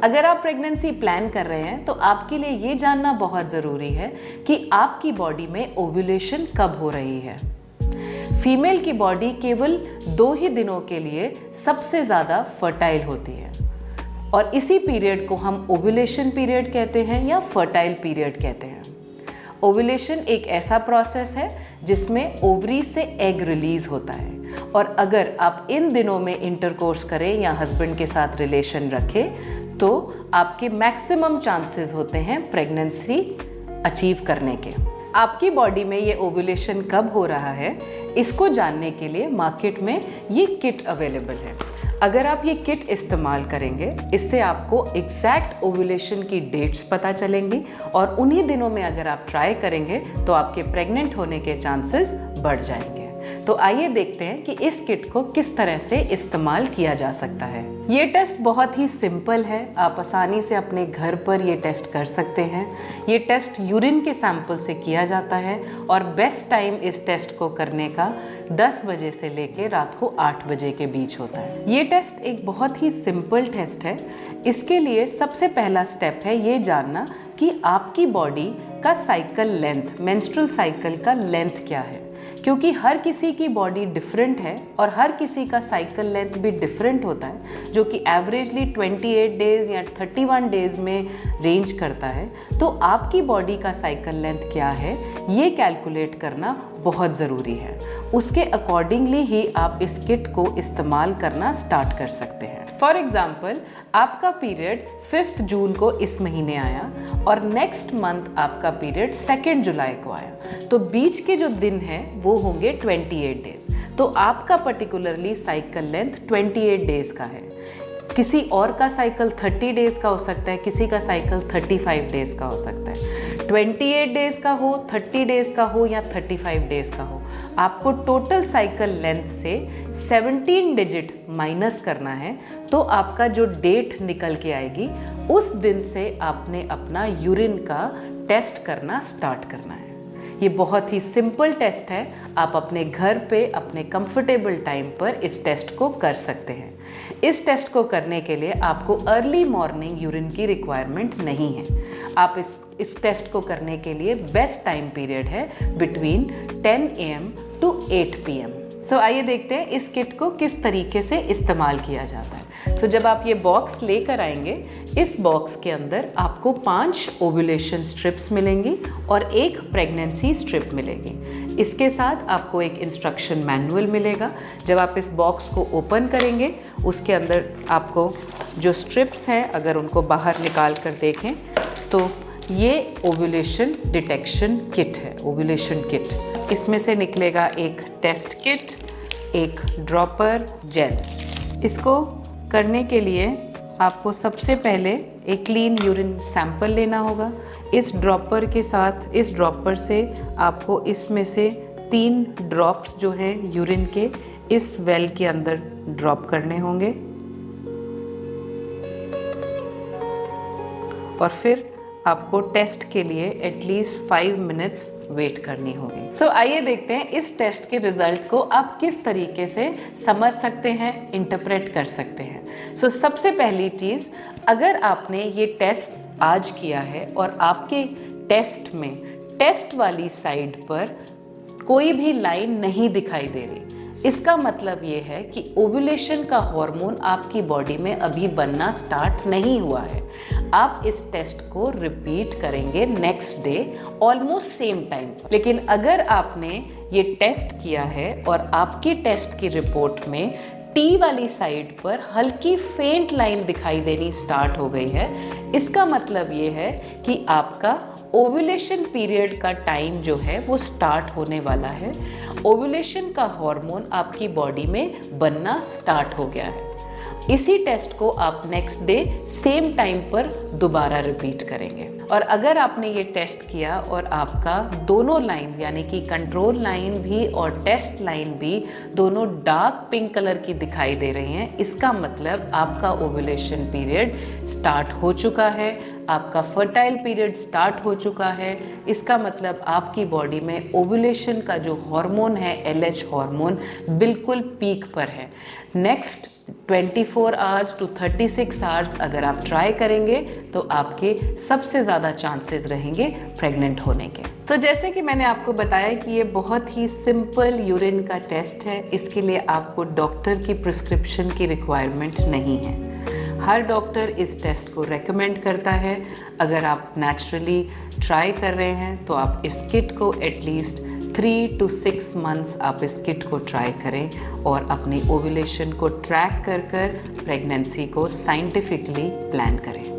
अगर आप pregnancy plan कर रहे हैं तो आपके लिए ये जानना बहुत ज़रूरी है कि आपकी बॉडी में ओव्यूलेशन कब हो रही है। फीमेल की बॉडी केवल 2 ही दिनों के लिए सबसे ज़्यादा फर्टाइल होती है और इसी पीरियड को हम ओव्यूलेशन पीरियड कहते हैं या फर्टाइल पीरियड कहते हैं। ओव्यूलेशन एक ऐसा प्रोसेस है जिसमें ओवरी से एग रिलीज होता है और अगर आप इन दिनों में इंटरकोर्स करें या हस्बैंड के साथ रिलेशन रखें तो आपके मैक्सिमम चांसेस होते हैं प्रेगनेंसी अचीव करने के। आपकी बॉडी में ये ओव्यूलेशन कब हो रहा है, इसको जानने के लिए मार्केट में ये किट अवेलेबल है। अगर आप ये किट इस्तेमाल करेंगे, इससे आपको एग्जैक्ट ओव्यूलेशन की डेट्स पता चलेंगी और उन्हीं दिनों में अगर आप ट्राई करेंगे तो आपके प्रेग्नेंट होने के चांसेस बढ़ जाएंगे। तो आइए देखते हैं कि इस किट को किस तरह से इस्तेमाल किया जा सकता है। ये टेस्ट बहुत ही सिंपल है, आप आसानी से अपने घर पर ये टेस्ट कर सकते हैं। ये टेस्ट यूरिन के सैंपल से किया जाता है और बेस्ट टाइम इस टेस्ट को करने का 10 बजे से लेकर रात को 8 बजे के बीच होता है। ये टेस्ट एक बहुत ही सिंपल टेस्ट है। इसके लिए सबसे पहला स्टेप है ये जानना कि आपकी बॉडी का साइकिल लेंथ, मेंस्ट्रुअल साइकिल का लेंथ क्या है, क्योंकि हर किसी की बॉडी डिफरेंट है और हर किसी का साइकिल लेंथ भी डिफरेंट होता है, जो कि एवरेजली 28 डेज या 31 डेज में रेंज करता है। तो आपकी बॉडी का साइकिल लेंथ क्या है ये कैलकुलेट करना बहुत ज़रूरी है। उसके अकॉर्डिंगली ही आप इस किट को इस्तेमाल करना स्टार्ट कर सकते हैं। फॉर एग्जाम्पल, आपका पीरियड 5 जून को इस महीने आया और नेक्स्ट मंथ आपका पीरियड 2 जुलाई को आया, तो बीच के जो दिन हैं वो होंगे 28 डेज। तो आपका पर्टिकुलरली साइकिल लेंथ 28 डेज का है। किसी और का साइकिल 30 डेज का हो सकता है, किसी का साइकिल 35 डेज का हो सकता है। 28 डेज का हो, 30 डेज का हो या 35 डेज का हो, आपको टोटल साइकिल लेंथ से 17 डिजिट माइनस करना है। तो आपका जो डेट निकल के आएगी उस दिन से आपने अपना यूरिन का टेस्ट करना स्टार्ट करना है। ये बहुत ही सिंपल टेस्ट है, आप अपने घर पे अपने कंफर्टेबल टाइम पर इस टेस्ट को कर सकते हैं। इस टेस्ट को करने के लिए आपको अर्ली मॉर्निंग यूरिन की रिक्वायरमेंट नहीं है। आप इस टेस्ट को करने के लिए बेस्ट टाइम पीरियड है बिटवीन 10 AM to 8 PM। सो आइए देखते हैं इस किट को किस तरीके से इस्तेमाल किया जाता है। जब आप ये बॉक्स लेकर आएंगे, इस बॉक्स के अंदर आपको 5 ओव्यूलेशन स्ट्रिप्स मिलेंगी और 1 प्रेगनेंसी स्ट्रिप मिलेगी। इसके साथ आपको एक इंस्ट्रक्शन मैनुअल मिलेगा। जब आप इस बॉक्स को ओपन करेंगे, उसके अंदर आपको जो स्ट्रिप्स हैं अगर उनको बाहर निकाल कर देखें तो ये ओव्यूलेशन डिटेक्शन किट है, ओव्यूलेशन किट। इसमें से निकलेगा एक टेस्ट किट, एक ड्रॉपर जेल। इसको करने के लिए आपको सबसे पहले एक क्लीन यूरिन सैंपल लेना होगा। इस ड्रॉपर के साथ, इस ड्रॉपर से आपको इसमें से 3 ड्रॉप्स जो है यूरिन के इस वेल के अंदर ड्रॉप करने होंगे और फिर आपको टेस्ट के लिए एटलीस्ट 5 मिनट्स वेट करनी होगी। सो आइए देखते हैं इस टेस्ट के रिजल्ट को आप किस तरीके से समझ सकते हैं, इंटरप्रेट कर सकते हैं। सो सबसे पहली चीज़, अगर आपने ये टेस्ट आज किया है और आपके टेस्ट में टेस्ट वाली साइड पर कोई भी लाइन नहीं दिखाई दे रही, इसका मतलब ये है कि ओव्यूलेशन का हार्मोन आपकी बॉडी में अभी बनना स्टार्ट नहीं हुआ है। आप इस टेस्ट को रिपीट करेंगे next day almost same time. लेकिन अगर आपने ये टेस्ट किया है और आपकी टेस्ट की रिपोर्ट में टी वाली साइड पर हल्की फेंट लाइन दिखाई देनी स्टार्ट हो गई है, इसका मतलब ये है कि आपका ओव्यूलेशन पीरियड का टाइम जो है वो स्टार्ट होने वाला है। ओव्यूलेशन का हार्मोन आपकी बॉडी में बनना स्टार्ट हो गया है। इसी टेस्ट को आप नेक्स्ट डे सेम टाइम पर दोबारा रिपीट करेंगे। और अगर आपने ये टेस्ट किया और आपका दोनों लाइन यानी कि कंट्रोल लाइन भी और टेस्ट लाइन भी दोनों डार्क पिंक कलर की दिखाई दे रही हैं, इसका मतलब आपका ओव्यूलेशन पीरियड स्टार्ट हो चुका है, आपका फर्टाइल पीरियड स्टार्ट हो चुका है। इसका मतलब आपकी बॉडी में ओव्यूलेशन का जो हार्मोन है LH हार्मोन बिल्कुल पीक पर है। नेक्स्ट 24 आवर्स टू 36 आवर्स अगर आप ट्राई करेंगे तो आपके सबसे ज़्यादा चांसेस रहेंगे प्रेग्नेंट होने के। तो जैसे कि मैंने आपको बताया कि ये बहुत ही सिंपल यूरिन का टेस्ट है, इसके लिए आपको डॉक्टर की प्रिस्क्रिप्शन की रिक्वायरमेंट नहीं है। हर डॉक्टर इस टेस्ट को रेकमेंड करता है। अगर आप नेचुरली ट्राई कर रहे हैं तो आप इस किट को एटलीस्ट 3 to 6 months आप इस किट को ट्राई करें और अपनी ओव्यूलेशन को ट्रैक कर प्रेगनेंसी को साइंटिफिकली प्लान करें।